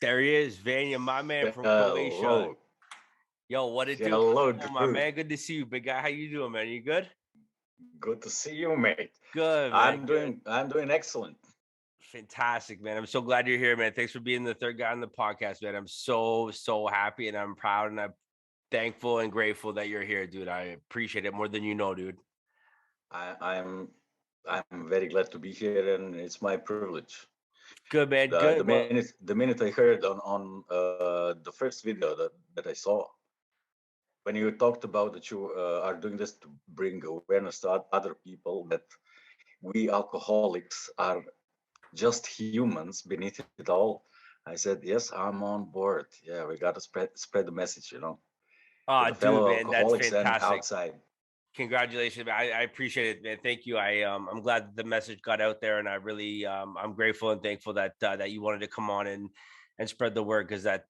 There he is, Vanja, my man from Croatia. Hello, Yo, what it do? hello, Oh, my Drew. man, good to see you, big guy. How you doing, man? You good? Good to see you, mate. Good, man. I'm Good. doing, I'm doing excellent. Fantastic, man. I'm so glad you're here, man. Thanks for being the third guy on the podcast, man. I'm so happy and I'm proud and I'm thankful and grateful that you're here, dude. I appreciate it more than you know, dude. I, I'm, I'm very glad to be here, and it's my privilege. Good, man. The Good. Well, minute I heard on the first video that I saw, when you talked about that you are doing this to bring awareness to other people, that we alcoholics are just humans beneath it all. I said, yes, I'm on board. Yeah, we got to spread the message, to the dude, fellow man, that's alcoholics and fantastic. outside. Congratulations, man. I appreciate it, man. Thank you. I'm glad that the message got out there, and I really I'm grateful and thankful that that you wanted to come on and spread the word because that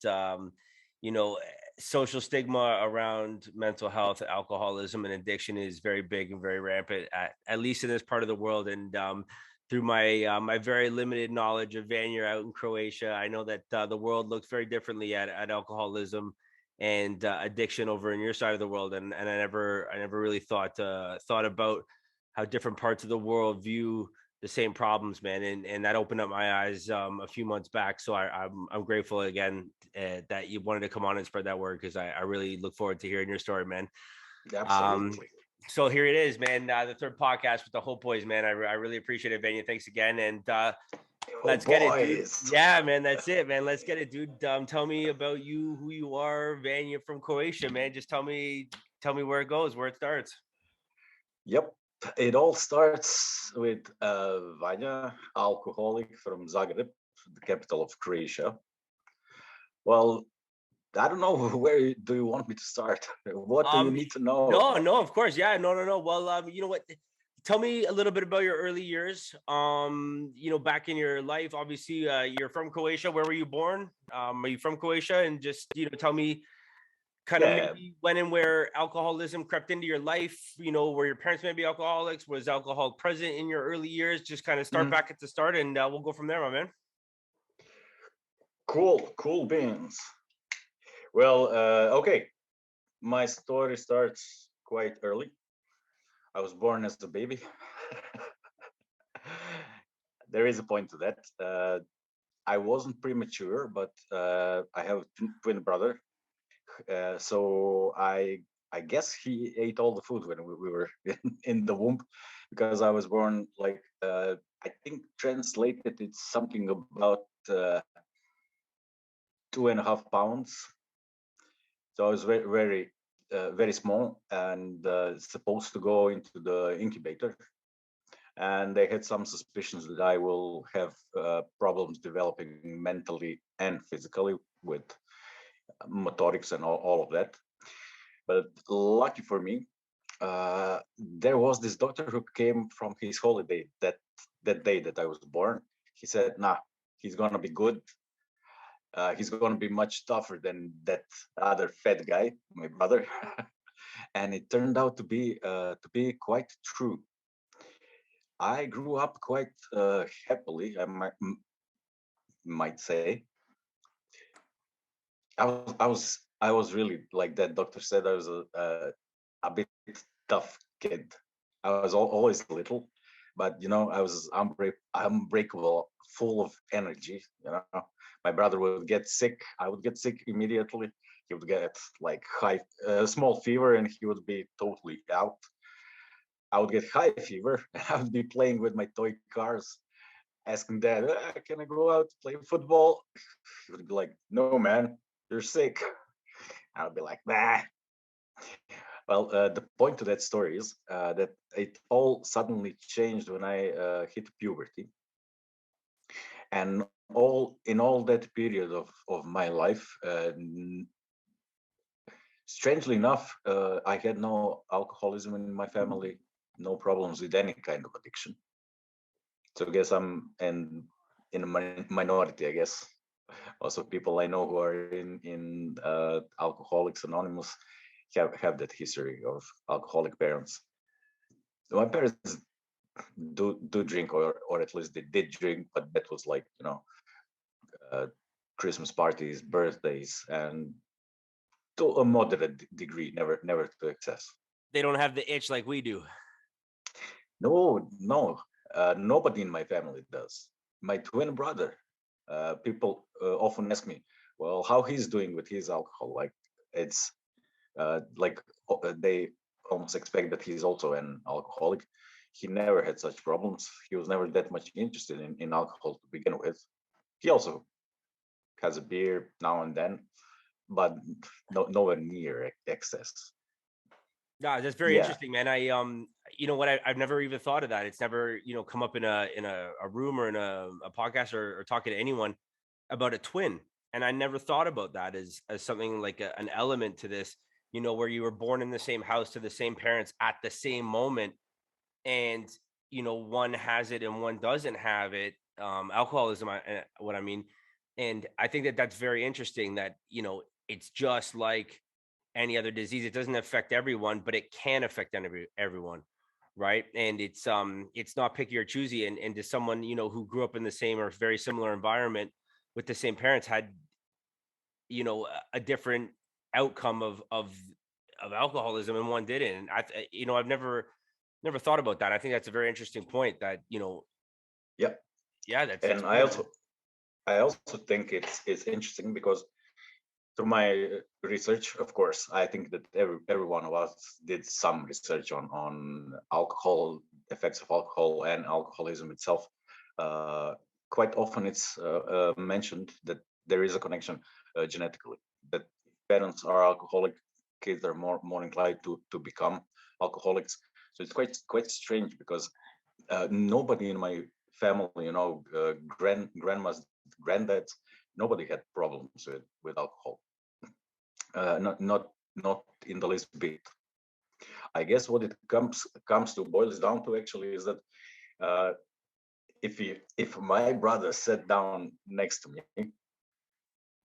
you know social stigma around mental health, alcoholism, and addiction is very big and very rampant at least in this part of the world. And through my my very limited knowledge of Vanya out in Croatia, I know that the world looks very differently at alcoholism and addiction over in your side of the world, and I never really thought about how different parts of the world view the same problems, man, and that opened up my eyes a few months back. So I'm grateful again that you wanted to come on and spread that word because I really look forward to hearing your story, man. um Absolutely. so here it is, man. The third podcast with the HopeBoys, man. I really appreciate it, Vanya. Thanks again, and Oh, let's get it, dude. boys. Yeah, man, that's it, man. Let's get it, dude. Tell me about you, who you are, Vanya from Croatia, man. Just tell me where it goes, where it starts. Yep. It all starts with Vanja, alcoholic from Zagreb, the capital of Croatia. Well, I don't know where do you want me to start? What do you Um, need to know no, about no, me? of course, yeah, no, no, no. Well, you know what? Tell me a little bit about your early years. Back in your life. Obviously, you're from Croatia. Where were you born? Are you from Croatia? And just tell me kind of Yeah. maybe when and where alcoholism crept into your life. Were your parents maybe alcoholics? Was alcohol present in your early years? Just kind of start Mhm. back at the start, and we'll go from there, my man. Cool beans. Well, okay. My story starts quite early. I was born as a baby. There is a point to that. I wasn't premature, but I have a twin brother. So I guess he ate all the food when we were in the womb, because I was born like I think translated it's something about 2.5 pounds. So I was very small and supposed to go into the incubator. And they had some suspicions that I will have problems developing mentally and physically with motorics and all of that. But lucky for me, there was this doctor who came from his holiday that day that I was born. He said, "Nah, he's gonna be good. He's gonna be much tougher than that other fat guy, my brother." And it turned out to be quite true. I grew up quite happily, I might say. I was really, like that doctor said, I was a bit tough kid. I was always little, but I was unbreakable, full of energy. My brother would get sick. I would get sick immediately. He would get like small fever, and he would be totally out. I would get high fever, and I would be playing with my toy cars, asking Dad, "Can I go out to play football?" He would be like, "No, man, you're sick." I would be like, "Nah." Well, the point to that story is that it all suddenly changed when I hit puberty, and all that period of my life, strangely enough, I had no alcoholism in my family, no problems with any kind of addiction. So I guess I'm in a minority, I guess. Also, people I know who are in Alcoholics Anonymous have that history of alcoholic parents. My parents do drink, or at least they did drink, but that was like Christmas parties, birthdays, and to a moderate degree, never to excess. They don't have the itch like we do. No, nobody in my family does. My twin brother. People often ask me, well, how he's doing with his alcohol. Like it's like they almost expect that he's also an alcoholic. He never had such problems. He was never that much interested in alcohol to begin with. He also has a beer now and then, but nowhere near excess. Yeah, that's very Yeah, interesting, man. You know what? I've never even thought of that. It's never, come up in a room or in a podcast or talking to anyone about a twin, and I never thought about that as something like an element to this. Where you were born in the same house to the same parents at the same moment, and one has it and one doesn't have it. Alcoholism, what I mean, and I think that that's very interesting. That it's just like any other disease. It doesn't affect everyone, but it can affect everyone, right? And it's not picky or choosy. And to someone who grew up in the same or very similar environment with the same parents had a different outcome of alcoholism, and one didn't. And I've never thought about that. I think that's a very interesting point. That yep. yeah, that's And cool, man. I also think it's interesting because through my research, of course, I think that every one of us did some research on alcohol, effects of alcohol, and alcoholism itself. Uh, Quite often, it's mentioned that there is a connection genetically. That parents are alcoholic, kids are more inclined to become alcoholics. So it's quite strange because nobody in my family, grandmas, granddads, nobody had problems with alcohol. Not in the least bit. I guess what it comes to boils down to actually is that uh, if my brother sat down next to me,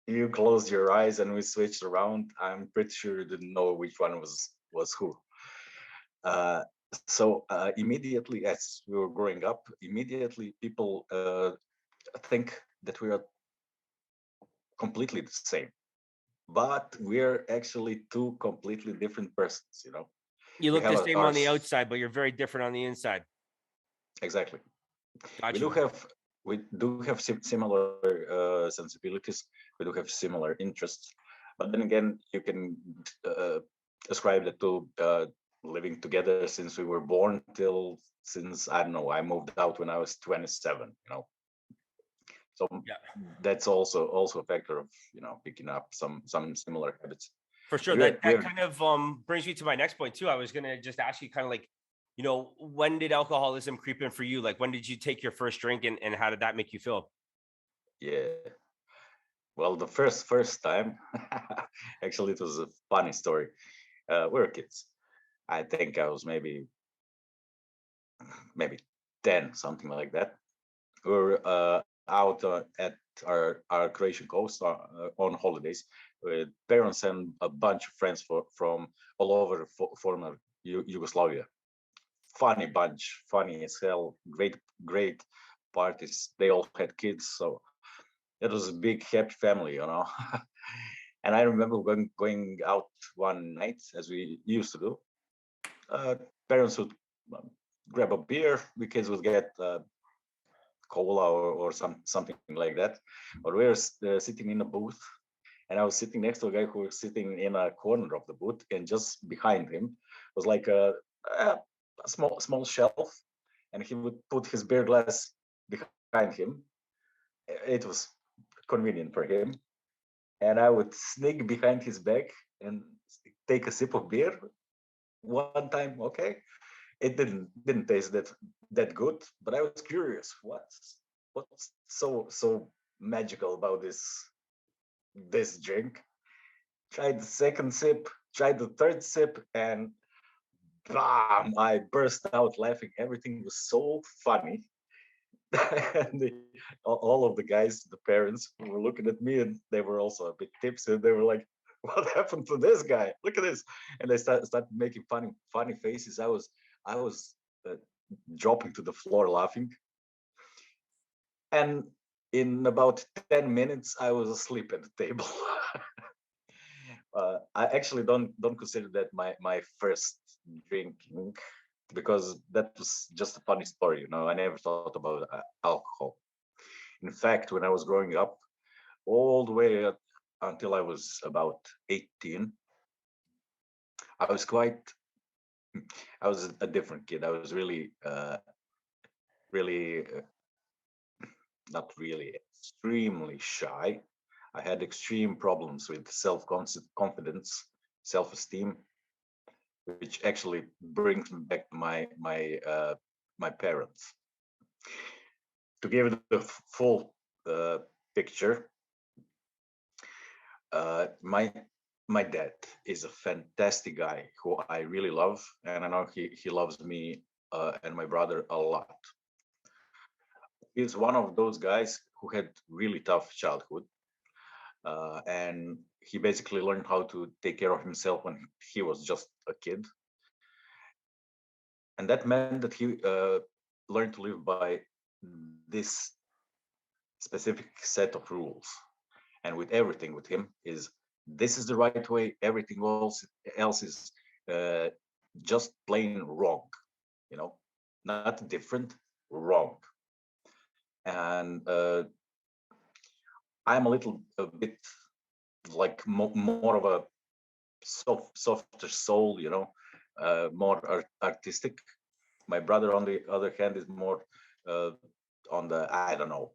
you closed your eyes and we switched around, I'm pretty sure you didn't know which one was who. Uh, so immediately as we were growing up, immediately people think that we are completely the same, but we're actually two completely different persons. You We look have the same our on the outside, but you're very different on the inside. exactly. Got We do you. have we do have similar sensibilities. We do have similar interests, but then again, you can uh, ascribe that to living together since we were born till since I don't know. I moved out when I was 27. So Yeah. that's also a factor of picking up some similar habits. For sure. We're That we're kind of brings me to my next point too. I was gonna just ask you kind of like, when did alcoholism creep in for you? Like when did you take your first drink, and how did that make you feel? Yeah. Well, the first time, actually, it was a funny story. We were kids. I think I was maybe 10, something like that. We were out at our Croatian coast on holidays with parents and a bunch of friends from all over former Yugoslavia. Funny bunch, funny as hell, great parties. They all had kids, so it was a big happy family. And I remember going out one night as we used to do. Uh, Parents would um, grab a beer, we kids would get cola or something like that. But we were sitting in a booth, and I was sitting next to a guy who was sitting in a corner of the booth, and just behind him was like a small shelf, and he would put his beer glass behind him. It was convenient for him, and I would sneak behind his back and take a sip of beer one time. Okay, it didn't taste that good, but I was curious. What's so magical about this drink? Tried the second sip, tried the third sip, and bam! I burst out laughing. Everything was so funny. And all of the guys, the parents, were looking at me, and they were also a bit tipsy. And they were like, "What happened to this guy? Look at this!" And they started making funny faces. I was dropping to the floor laughing. And in about 10 minutes, I was asleep at the table. I actually don't consider that my first drinking, because that was just a funny story. I never thought about alcohol. In fact, when I was growing up, all the way until I was about 18, I was quite, I was a different kid. I was really, not really, extremely shy. I had extreme problems with self-confidence, self-esteem, which actually brings me back to my parents. To give the full picture, my dad is a fantastic guy who I really love, and I know he loves me and my brother a lot. He's one of those guys who had really tough childhood, and he basically learned how to take care of himself when he was just a kid, and that meant that he learned to live by this specific set of rules. And with everything with him is, this is the right way, everything else is uh, just plain wrong, you know not different, wrong. And I'm a little a bit like more of a softer soul, more artistic. My brother, on the other hand, is more uh, on the, I don't know,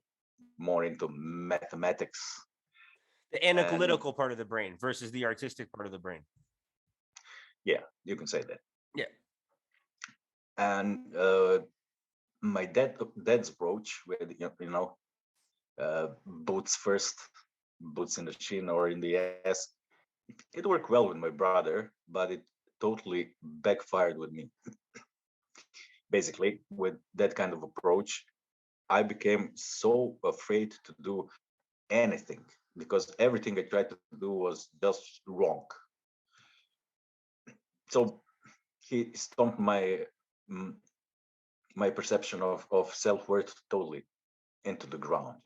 more into mathematics. The And analytical part of the brain versus the artistic part of the brain. yeah, you can say that. Yeah. And my dad's approach with boots first, boots in the shin or in the ass, it worked well with my brother, but it totally backfired with me. Basically, with that kind of approach, I became so afraid to do anything, because everything I tried to do was just wrong. So he stomped mm, my perception of self-worth totally into the ground.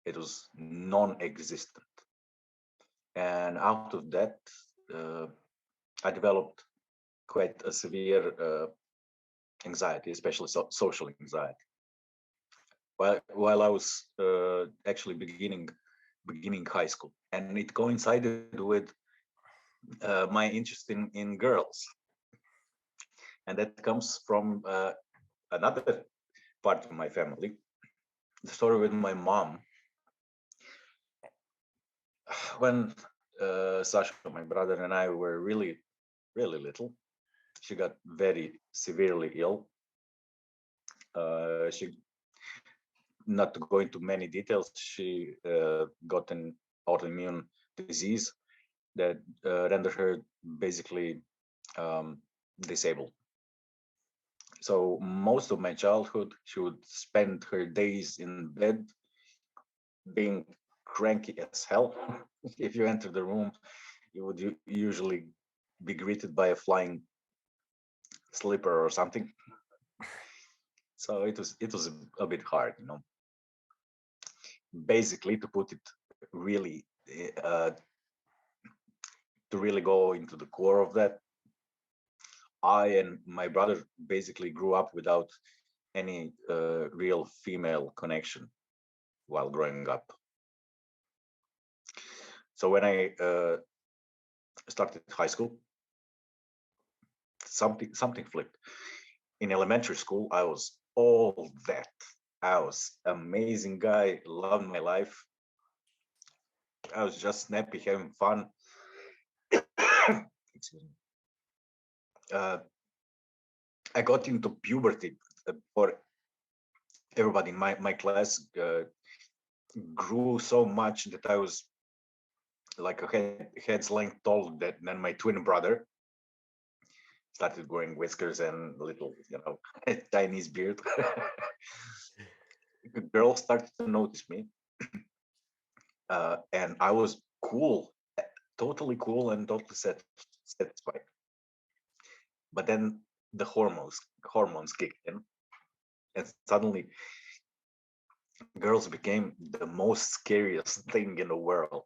It was non-existent. And out of that, uh, I developed quite a severe anxiety, especially social anxiety. While I was actually beginning high school, and it coincided with my interest in girls, and that comes from another part of my family. The story with my mom. When Sasha, my brother, and I were really little, she got very severely ill. She, not to go into many details, she got an autoimmune disease that rendered her basically disabled. So most of my childhood, she would spend her days in bed being cranky as hell. If you enter the room, you would usually be greeted by a flying slipper or something. So it was a bit hard. Basically, to put it really, uh, to really go into the core of that, I and my brother basically grew up without any real female connection while growing up. So when I started high school, something flipped. In elementary school, I was all that. I was amazing guy, loved my life. I was just snappy, having fun. Excuse me. I got into puberty for everybody in my class. Grew so much that I was like a head's length taller than my twin brother. Started growing whiskers and a little, Chinese beard. Girls started to notice me, and I was cool, totally cool and totally satisfied. But then the hormones kicked in, and suddenly girls became the most scariest thing in the world.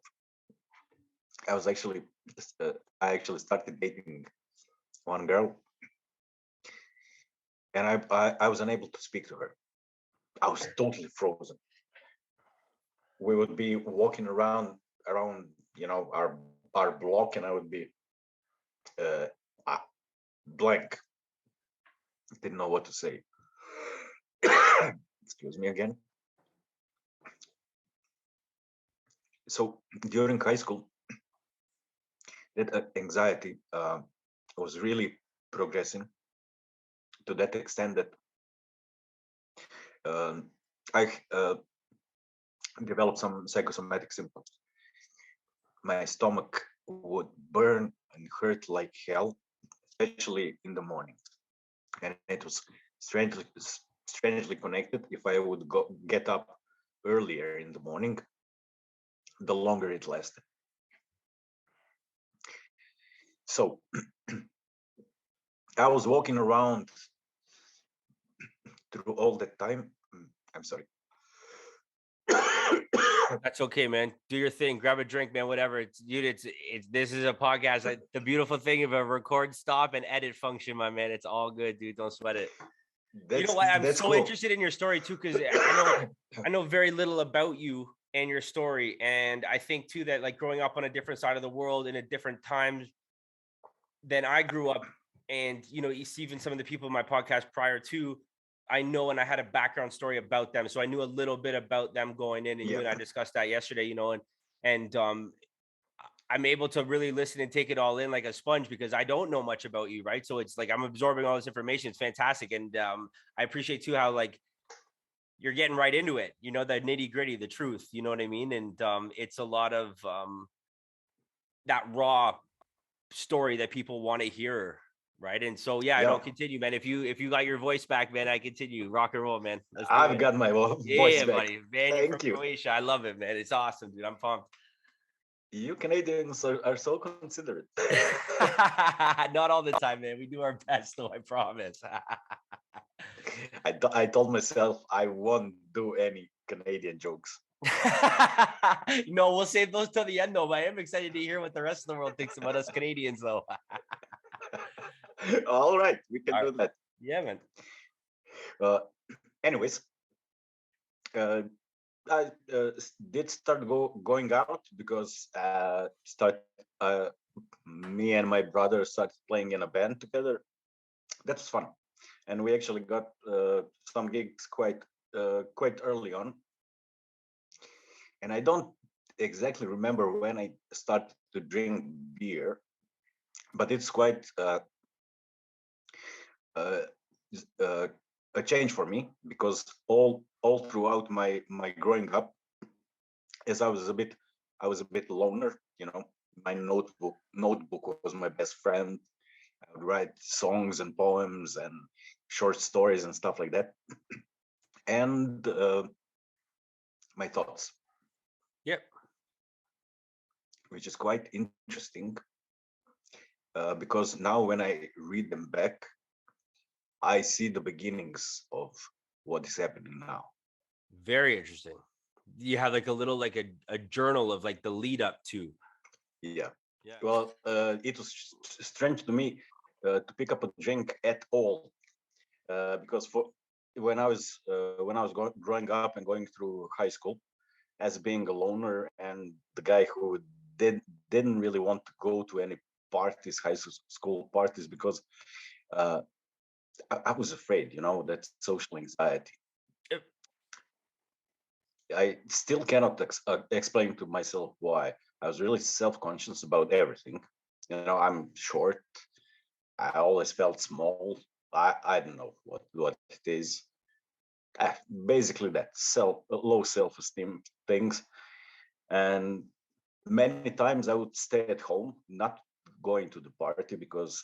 I was actually, I actually started dating one girl, and I was unable to speak to her. I was totally frozen. We would be walking around, our block, and I would be uh, uh, blank. Didn't know what to say. Excuse me again. So during high school, that anxiety was really progressing to that extent that um, I developed some psychosomatic symptoms. My stomach would burn and hurt like hell, especially in the morning, and it was strangely strangely connected. If I would get up earlier in the morning, the longer it lasted. So I was walking around through all that time. I'm sorry. That's okay, man. Do your thing. Grab a drink, man. Whatever. It's dude. It's this is a podcast. The beautiful thing of a record, stop, and edit function, my man. It's all good, dude. Don't sweat it. You know what? I'm so cool. interested in your story too, because I know very little about you and your story, and I think too that like growing up on a different side of the world in a different times than I grew up, and you know, even some of the people in my podcast prior to, I know, and I had a background story about them, so I knew a little bit about them going in, and you and I discussed that yesterday, you know, and I'm able to really listen and take it all in like a sponge because I don't know much about you, right? So it's like I'm absorbing all this information. It's fantastic, and I appreciate too how like you're getting right into it, you know, the nitty gritty, the truth, you know what I mean? And it's a lot of that raw story that people want to hear, right? And so yeah, I don't continue, man. If you got your voice back, man, I continue. Rock and roll, man. I've got my voice back. Buddy. Vanja from Croatia. I love it, man. It's awesome, dude. I'm pumped. You Canadians are so considerate. Not all the time, man. We do our best, though. I promise. I told myself I won't do any Canadian jokes. No, we'll save those till the end, though. But I am excited to hear what the rest of the world thinks about us Canadians, though. All right, we can do that. Yeah, man. Anyways, I did start going out because me and my brother started playing in a band together. That was fun, and we actually got some gigs quite early on. And I don't exactly remember when I started to drink beer, but it's quite a change for me because all throughout my growing up, as I was a bit loner, you know, my notebook was my best friend. I would write songs and poems and short stories and stuff like that, and my thoughts. Yep. Which is quite interesting because now when I read them back, I see the beginnings of what is happening now. Very interesting. You have like a little like a journal of like the lead up to. Yeah. Well, it was strange to me to pick up a drink at all because when I was growing up and going through high school, as being a loner and the guy who didn't really want to go to any parties, high school parties, because I was afraid, you know, that social anxiety. Yep. I still cannot explain to myself why. I was really self-conscious about everything. You know, I'm short. I always felt small. I don't know what it is. Basically, that low self-esteem things. And many times I would stay at home, not going to the party because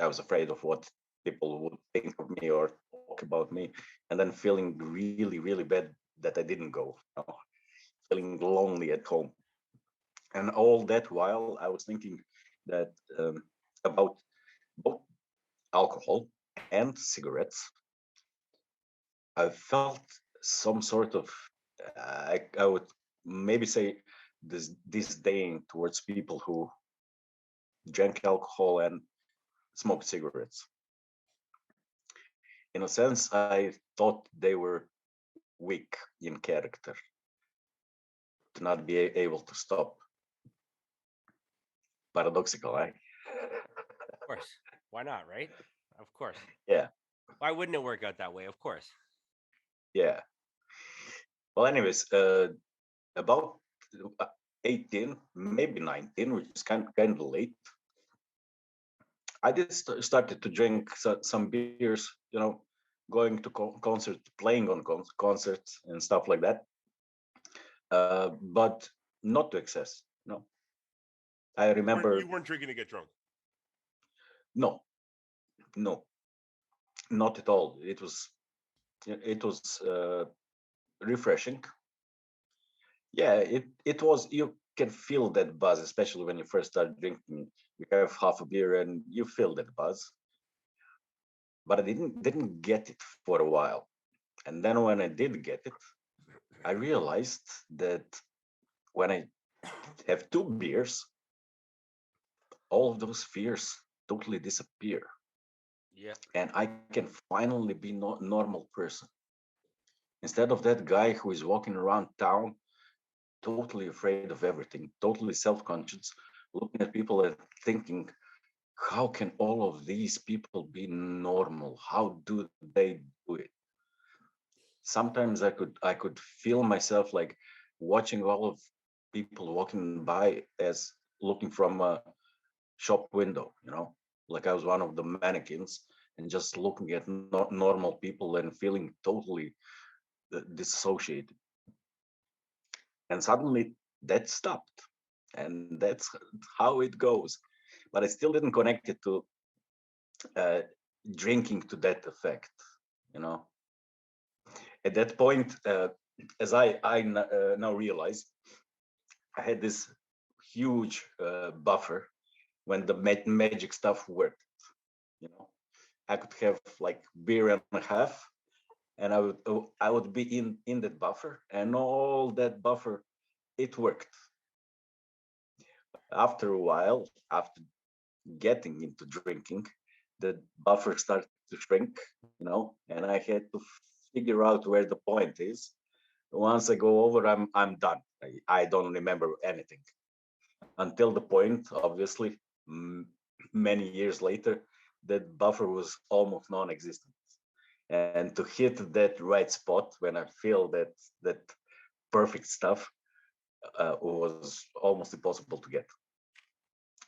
I was afraid of what people would think of me or talk about me, and then feeling really, really bad that I didn't go, you know, feeling lonely at home. And all that while I was thinking that about both alcohol and cigarettes. I felt some sort of, I would maybe say, this disdain towards people who drank alcohol and smoked cigarettes. In a sense, I thought they were weak in character to not be able to stop. Paradoxical, eh? Of course. Why not, right? Of course. Yeah, Why wouldn't it work out that way? Of course. yeah. Well, anyways, about uh, 18, maybe 19, which is kind of late. I did started to drink some beers, going to concerts, playing on concerts and stuff like that. But not to excess. No, I You remember. weren't drinking to get drunk. No, no, not at all. It was refreshing. Yeah, it was. You can feel that buzz, especially when you first start drinking. You have half a beer and you feel that buzz. But I didn't get it for a while, and then when I did get it, I realized that when I have two beers, all of those fears totally disappear, Yeah. and I can finally be normal person instead of that guy who is walking around town totally afraid of everything, totally self-conscious, looking at people and thinking, how can all of these people be normal? How do they do it? Sometimes I could feel myself like watching all of people walking by as looking from a shop window, like I was one of the mannequins and just looking at normal people and feeling totally dissociated. And suddenly that stopped, and that's how it goes. But I still didn't connect it to uh, drinking to that effect, you know. At that point, as I now realize, I had this huge buffer when the magic stuff worked. You know, I could have like beer and a half, and I would be in that buffer, and all that buffer, it worked. After a while, after getting into drinking, the buffer started to shrink, and I had to figure out where the point is. Once I go over, I'm done. I don't remember anything until the point, obviously, many years later, that buffer was almost non-existent. And to hit that right spot when I feel that perfect stuff was almost impossible to get.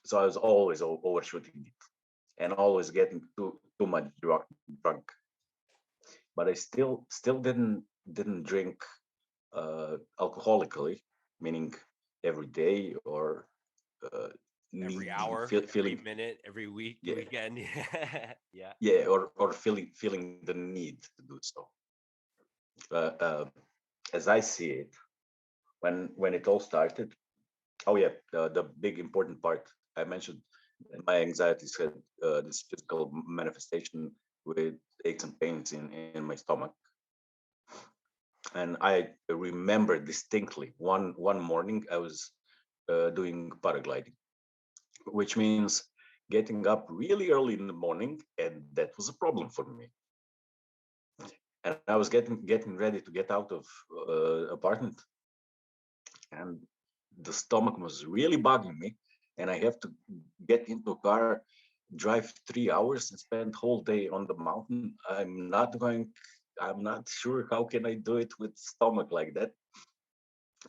So I was always overshooting it and always getting too much drunk. But I still didn't drink alcoholically, meaning every day or uh, Every needing hour, every feeling, minute, every week, yeah, weekend. Yeah. yeah, or feeling the need to do so. uh, uh, as I see it, when it all started, oh yeah, the big important part I mentioned, that my anxieties had this physical manifestation with aches and pains in my stomach. And I remember distinctly one morning I was doing paragliding, which means getting up really early in the morning, and that was a problem for me. And I was getting ready to get out of apartment, and the stomach was really bugging me, and I have to get into a car, drive 3 hours, and spend whole day on the mountain. I'm not sure how can I do it with stomach like that.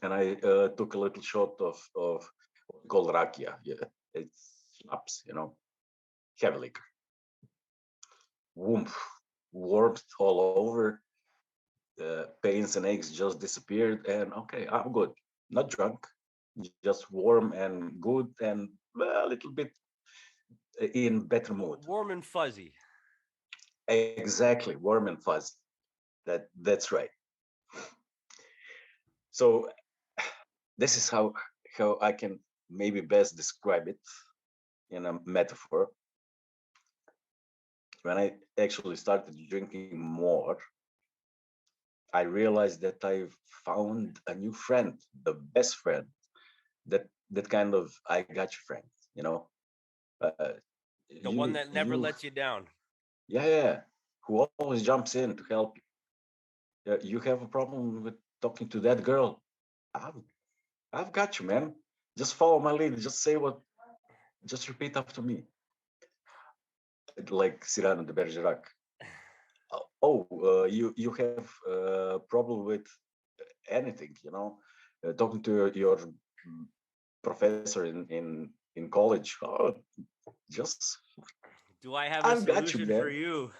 And I took a little shot of called rakia. Yeah, it's schnapps, heavy liquor. Woomph, warmth all over. Pains and aches just disappeared, and okay, I'm good. Not drunk, just warm and good, and a little bit in better mood. Warm and fuzzy. Exactly, warm and fuzzy. That's right. So this is how I can maybe best describe it in a metaphor. When I actually started drinking more, I realized that I found a new friend, the best friend, that kind of I got you friend, you know. Uh, The one you that never you lets you down. yeah, yeah, who always jumps in to help you. You have a problem with talking to that girl. I've I've got you, man. Just follow my lead. Just say what. Just repeat after me, like Cyrano de Bergerac. You have a problem with anything, you know, talking to your professor in college. Oh, just Do I have a I've got you, solution for man. you?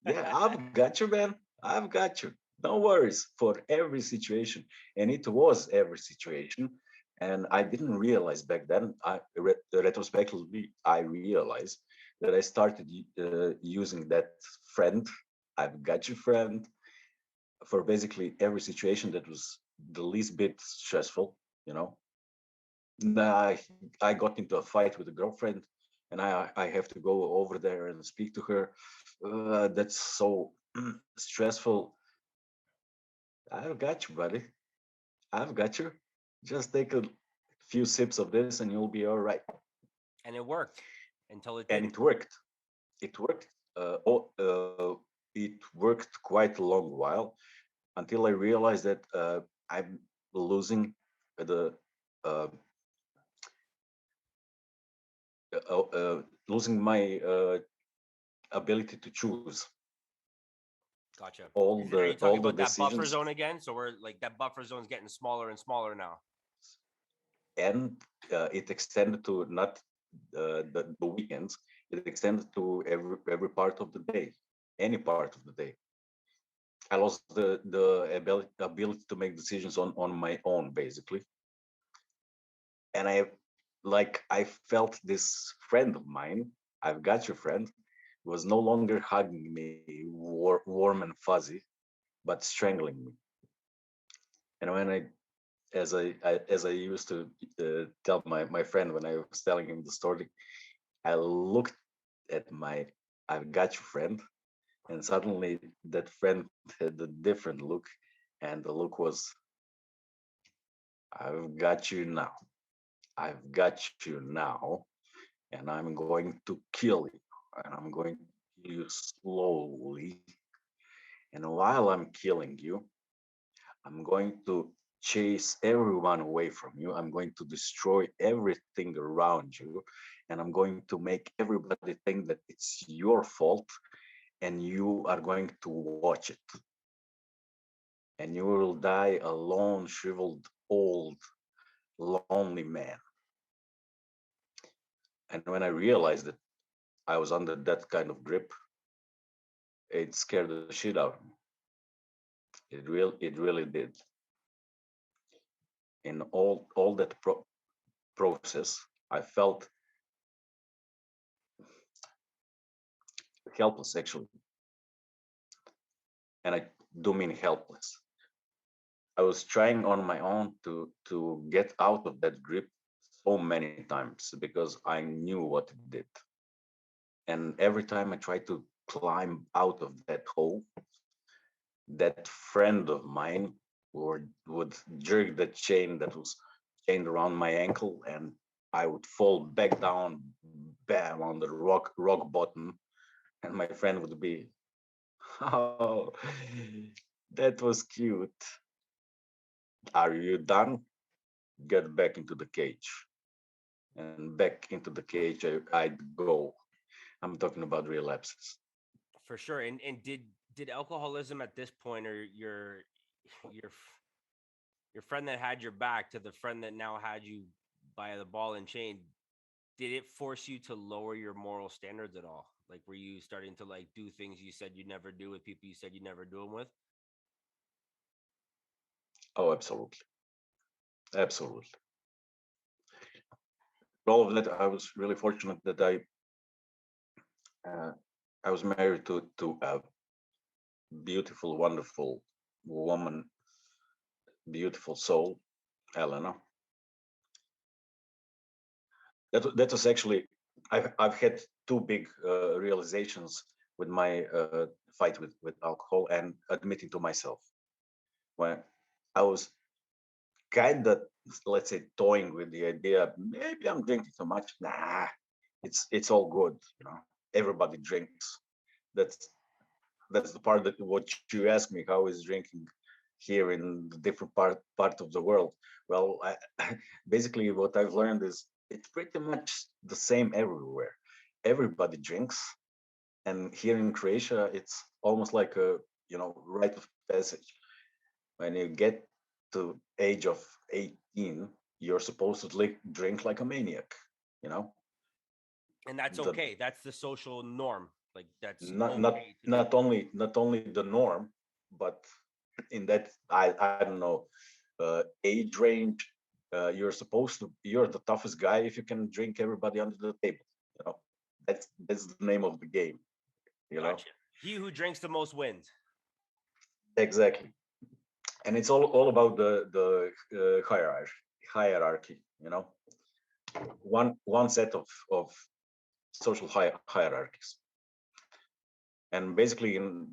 Yeah, I've got you, man. I've got you. No worries for every situation, and it was every situation. And I didn't realize back then. Retrospectively, I realized that I started using that friend. I've got you, friend, for basically every situation that was the least bit stressful, you know. Now I got into a fight with a girlfriend, and I have to go over there and speak to her. That's so stressful. I've got you, buddy. I've got you. Just take a few sips of this, and you'll be all right. And it worked until it And didn't. it worked. It worked. It worked quite a long while until I realized that I'm losing the uh, losing my ability to choose Gotcha. all Are the you all talking the about that buffer decisions, zone again? So we're like that buffer zone's getting smaller and smaller now. and it extended to not the weekends. It extended to every part of the day, any part of the day. I lost the ability to make decisions on my own, basically. And I felt this friend of mine, I've got your friend, was no longer hugging me warm and fuzzy, but strangling me. And when as I used to tell my friend when I was telling him the story, I looked at my I've got you friend, and suddenly that friend had a different look, and the look was, I've got you now. I've got you now, and I'm going to kill you. And I'm going to kill you slowly. And while I'm killing you, I'm going to chase everyone away from you. I'm going to destroy everything around you. And I'm going to make everybody think that it's your fault, and you are going to watch it. And you will die a lone, shriveled, old, lonely man. And when I realized that I was under that kind of grip, it scared the shit out of me. It really did. In all that process, I felt helpless, actually, and I do mean helpless. I was trying on my own to get out of that grip so many times because I knew what it did, and every time I tried to climb out of that hole, that friend of mine would jerk the chain that was chained around my ankle, and I would fall back down, bam, on the rock bottom, and my friend would be, oh, that was cute. Are you done? Get back into the cage. And back into the cage I'd go. I'm talking about relapses. For sure. And did alcoholism at this point, or your your friend that had your back to the friend that now had you by the ball and chain, did it force you to lower your moral standards at all? Like, were you starting to like do things you said you'd never do with people you said you'd never do them with? Oh, absolutely. Absolutely. All of that, I was really fortunate that uh, I was married to a beautiful, wonderful woman, beautiful soul, Elena. That was actually, I've had two big realizations with my fight with alcohol and admitting to myself. when I was kind of, let's say, toying with the idea, maybe I'm drinking too much. Nah, it's all good. Everybody drinks. That's that's the part that what you asked me. How is drinking here in the different part of the world? Well, basically, what I've learned is it's pretty much the same everywhere. Everybody drinks, and here in Croatia, it's almost like a rite of passage. When you get to age of 18, you're supposed to drink like a maniac. You know, And that's the okay. That's the social norm. Like that's not not okay to do. not only the norm, but in that I don't know age range, you're the toughest guy if you can drink everybody under the table. You know, that's the name of the game. You know, Gotcha. He who drinks the most wins. exactly. And it's all about the hierarchy. One set of social hierarchies, and basically in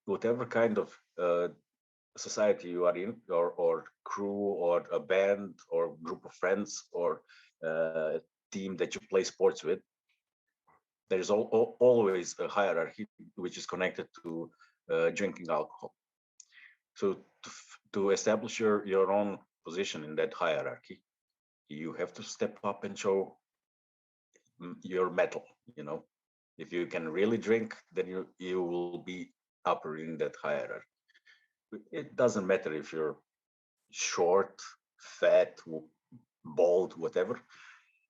whatever kind of society you are in, or crew, or a band, or group of friends, or team that you play sports with, there's always a hierarchy which is connected to drinking alcohol. So to establish your own position in that hierarchy, you have to step up and show your mettle. If you can really drink, then you will be upper in that hierarchy. It doesn't matter if you're short, fat, bald, whatever.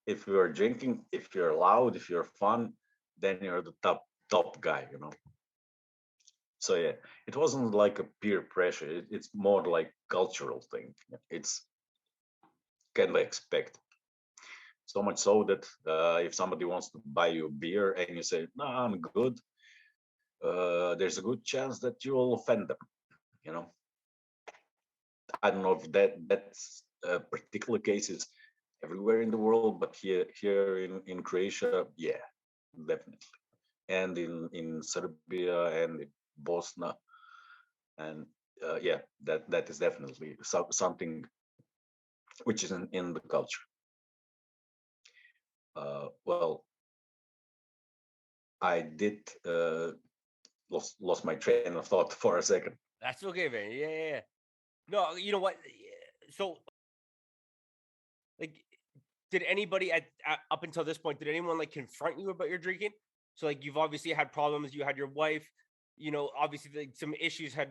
If you're drinking, if you're loud, if you're fun, then you're the top guy. So yeah, it wasn't like a peer pressure. It's more like cultural thing. It's kind of expected. So much so that if somebody wants to buy you beer and you say, "No, I'm good," there's a good chance that you will offend them. You know, I don't know if that's a particular case is everywhere in the world, but here in Croatia, yeah, definitely, and in Serbia and in Bosnia, and yeah, that is definitely something which is in the culture. Well, I did lost my train of thought for a second. That's okay, man. Yeah, yeah, yeah. No, you know what? So, like, did anybody at up until this point, did anyone like confront you about your drinking? So, like, you've obviously had problems. You had your wife. Obviously, like, some issues had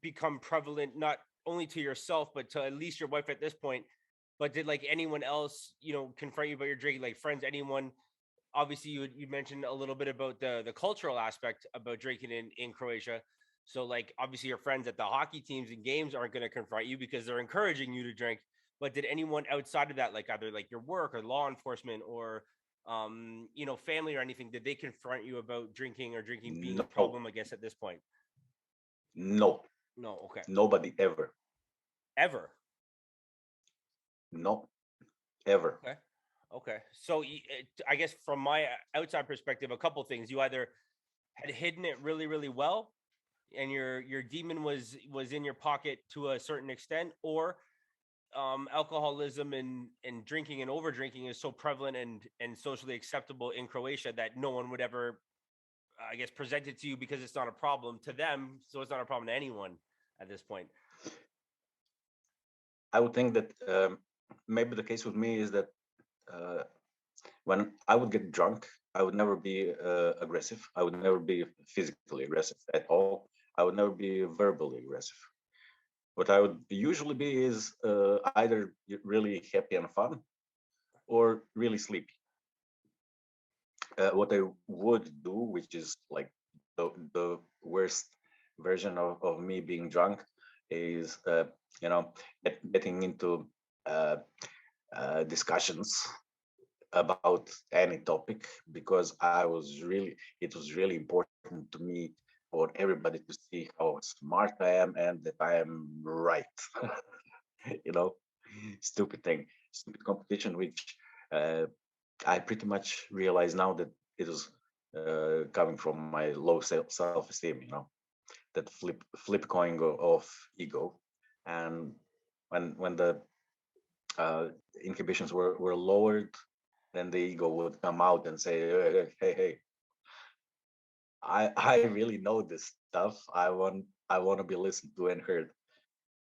become prevalent, not only to yourself, but to at least your wife at this point. But did like anyone else, confront you about your drinking, like friends, anyone? Obviously, you mentioned a little bit about the cultural aspect about drinking in Croatia. So, like, obviously, your friends at the hockey teams and games aren't going to confront you because they're encouraging you to drink. But did anyone outside of that, like either like your work or law enforcement or family or anything, did they confront you about drinking or drinking being a No, problem? I guess at this point, no, no. Okay, nobody ever. ever. No, ever. Okay. Okay. So I guess from my outside perspective, a couple things. You either had hidden it really, really well, and your demon was in your pocket to a certain extent, or alcoholism and drinking and over drinking is so prevalent and socially acceptable in Croatia that no one would ever, I guess, present it to you because it's not a problem to them, so it's not a problem to anyone at this point. I would think that maybe the case with me is that uh, when I would get drunk, I would never be aggressive. I would never be physically aggressive at all. I would never be verbally aggressive. What I would usually be is either really happy and fun or really sleepy. What I would do, which is like the worst version of me being drunk, is getting into uh, discussions about any topic, because it was really important to me for everybody to see how smart I am and that I am right. you know stupid competition, which I pretty much realize now that it was coming from my low self-esteem. that flip coin of ego. And when the inhibitions were lowered, then the ego would come out and say, hey, I really know this stuff. I want to be listened to and heard.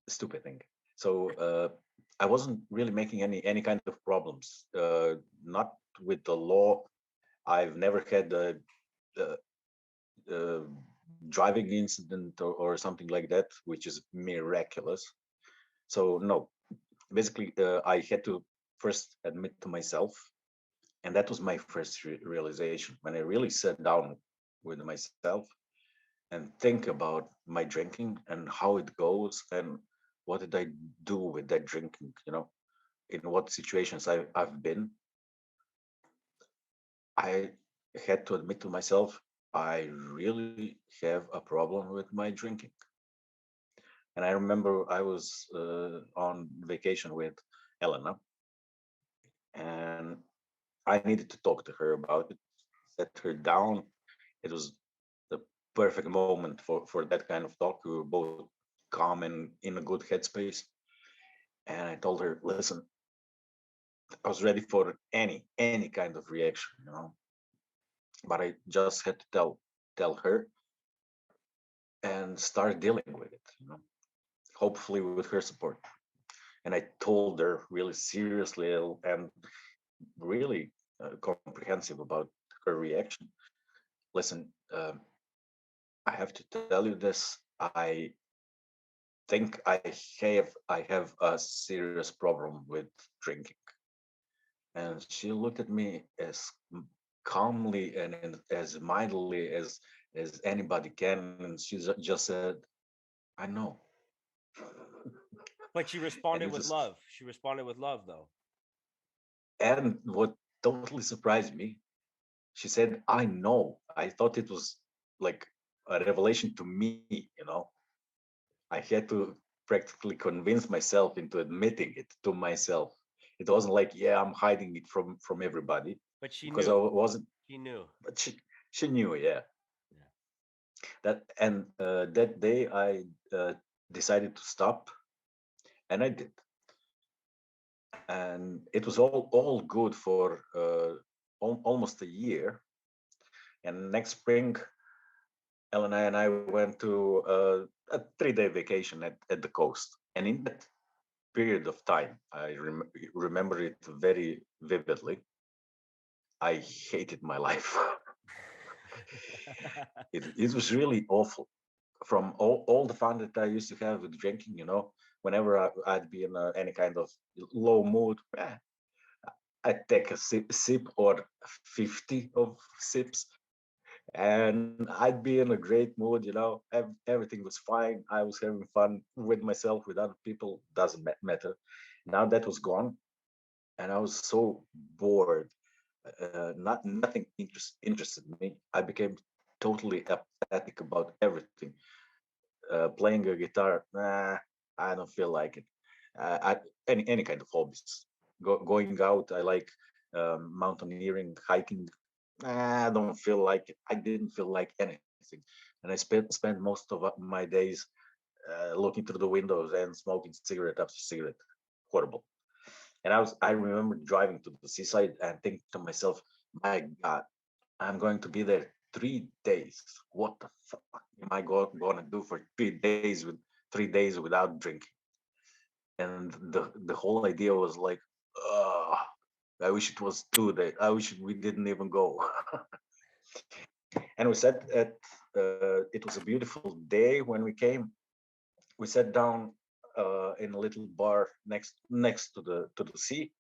Stupid thing. So I wasn't really making any kind of problems. Not with the law. I've never had a, a driving incident or something like that, which is miraculous. So no, basically, I had to first admit to myself, and that was my first realization when I really sat down with myself and think about my drinking and how it goes and what did I do with that drinking, in what situations I've been. I had to admit to myself, I really have a problem with my drinking. And I remember I was on vacation with Elena, and I needed to talk to her about it, set her down. It was the perfect moment for that kind of talk. We were both calm and in a good headspace. And I told her, listen, I was ready for any kind of reaction, but I just had to tell her and start dealing with it, hopefully with her support. And I told her really seriously and really comprehensive about her reaction. Listen, I have to tell you this. I think I have a serious problem with drinking. And she looked at me as calmly and as mildly as anybody can, and she just said, "I know." But she And responded it with was, love. She responded with love, though. and what totally surprised me, she said, "I know." I thought it was like a revelation to me. I had to practically convince myself into admitting it to myself. It wasn't like, yeah, I'm hiding it from everybody But she because I knew. wasn't. She knew. But she knew, yeah. Yeah. That day I decided to stop, and I did, and it was all good for almost a year. And next spring, Elena and I went to a 3-day vacation at the coast, and in that period of time, I remember it very vividly. I hated my life. It was really awful. From all the fun that I used to have with drinking, whenever I'd be in any kind of low mood, I'd take a sip or 50 of sips, and I'd be in a great mood. Everything was fine. I was having fun with myself, with other people. Doesn't matter. Now that was gone, and I was so bored. Nothing interested me. I became totally apathetic about everything. Playing a guitar, nah, I don't feel like it. Any kind of hobbies. Going out, I like mountaineering, hiking. Nah, I don't feel like it. I didn't feel like anything, and I spent most of my days looking through the windows and smoking cigarette after cigarette. Horrible. And I remember driving to the seaside and thinking to myself, my God, I'm going to be there 3 days. What the fuck am I gonna do for 3 days with 3 days without drinking? And the whole idea was like, uh, I wish it was 2 days. I wish we didn't even go. And we sat at it was a beautiful day when we came. We sat down in a little bar next to the sea,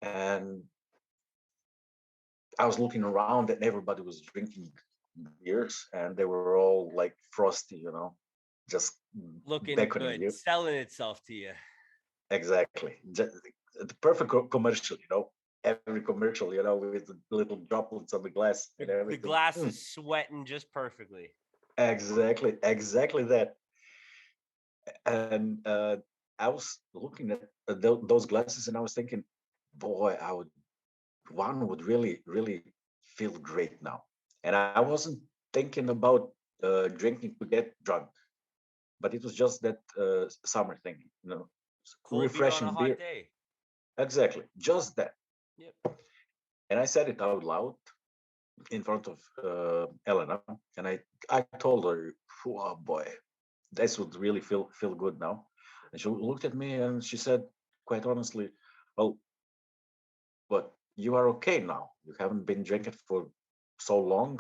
and I was looking around and everybody was drinking beers and they were all like frosty, just Looking beckoning good, you. selling itself to you. Exactly. The perfect commercial, every commercial, with the little droplets on the glass and The everything. glass is sweating just perfectly. Exactly that. And I was looking at those glasses and I was thinking, boy, one would really, really feel great now. And I wasn't thinking about drinking to get drunk, but it was just that summer thing, Cold beer on a refreshing hot beer. day. Exactly, just that. Yep. And I said it out loud in front of Elena, and I told her, "Oh boy, this would really feel good now." And she looked at me and she said, quite honestly, "Well, but you are okay now. You haven't been drinking for so long.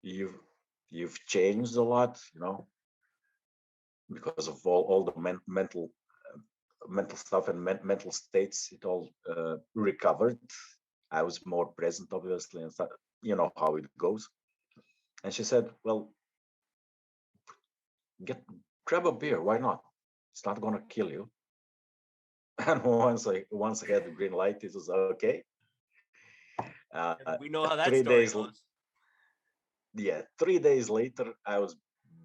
You've you've changed a lot, because of all the mental stuff and mental states. It all recovered. I was more present, obviously, and you know how it goes." And she said, "Well, get grab a beer. Why not? It's not gonna kill you." And once I had the green light, it was okay. And we know how that Three story days, goes. yeah, 3 days later, I was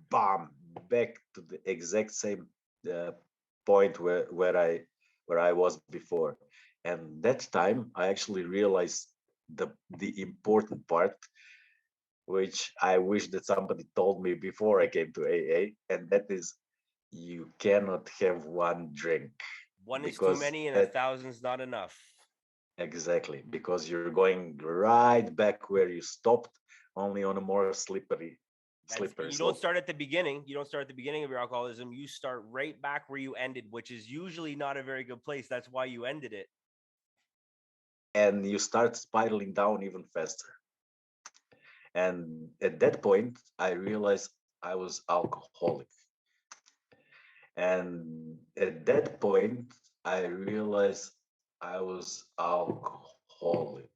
bam back to the exact same uh, point where I was before. And that time, I actually realized the important part, which I wish that somebody told me before I came to AA, and that is, you cannot have one drink, One is too because many, and a that thousand's not enough. exactly, because you're going right back where you stopped, only on a more slippery You don't slope. start at the beginning. You don't start at the beginning of your alcoholism. You start right back where you ended, which is usually not a very good place. That's why you ended it. And you start spiraling down even faster. And at that point, I realized I was alcoholic. And at that point, I realized I was alcoholic.